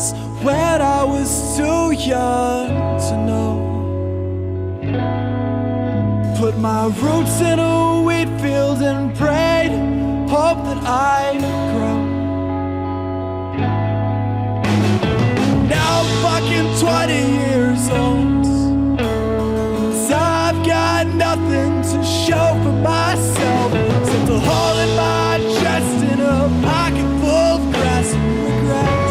was when I was too young to know. Put my roots in a wheat field and prayed, hope that I'd grow. Now I'm fucking 20 years old, so I've got nothing to show for myself except a hole in my chest and a pocket full of grass and regret.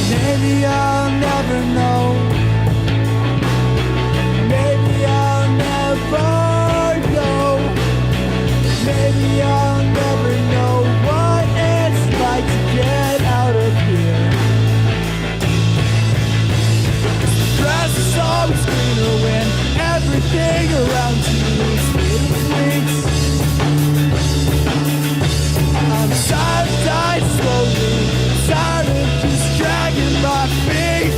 Maybe I'll never know. Maybe I'll never know. Maybe I'll never know what it's like to get out of here. The grass is always greener when everything around you is made of weeds. I'm tired of dying slowly, tired of just dragging my feet.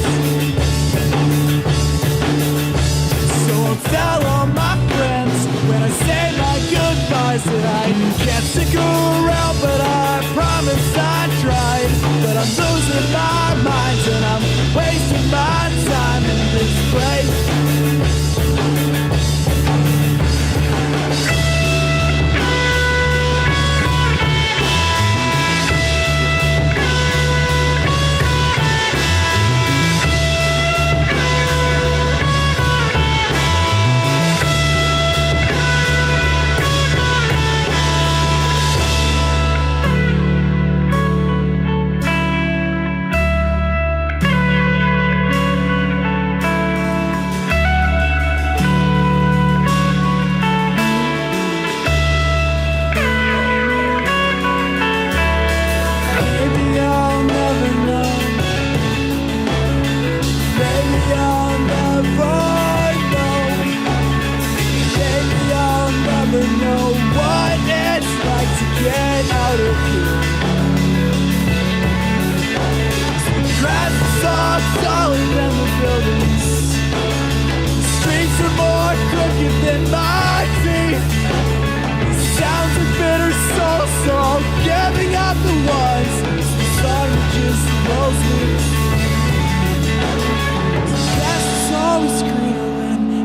So I'll tell all my friends when I say my goodbyes that I can't stick around, but I promise I tried. But I'm losing my mind and I'm wasting my time in this place.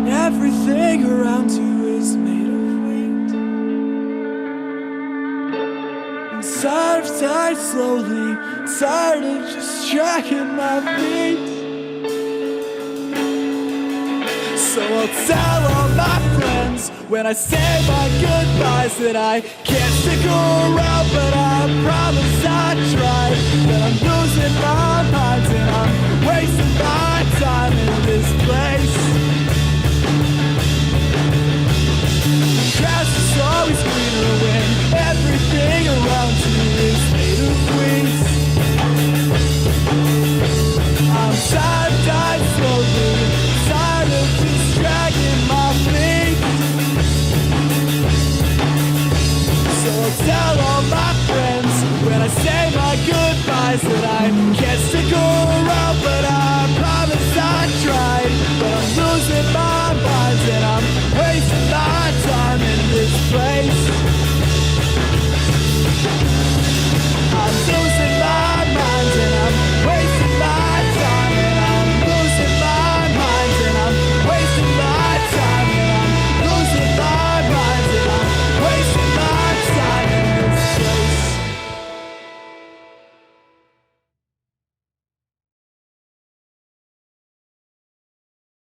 Everything around you is made of wheat. I'm tired of dying slowly, tired of just dragging my feet. So I'll tell all my friends when I say my goodbyes that I can't stick around, but I promise I tried. That I'm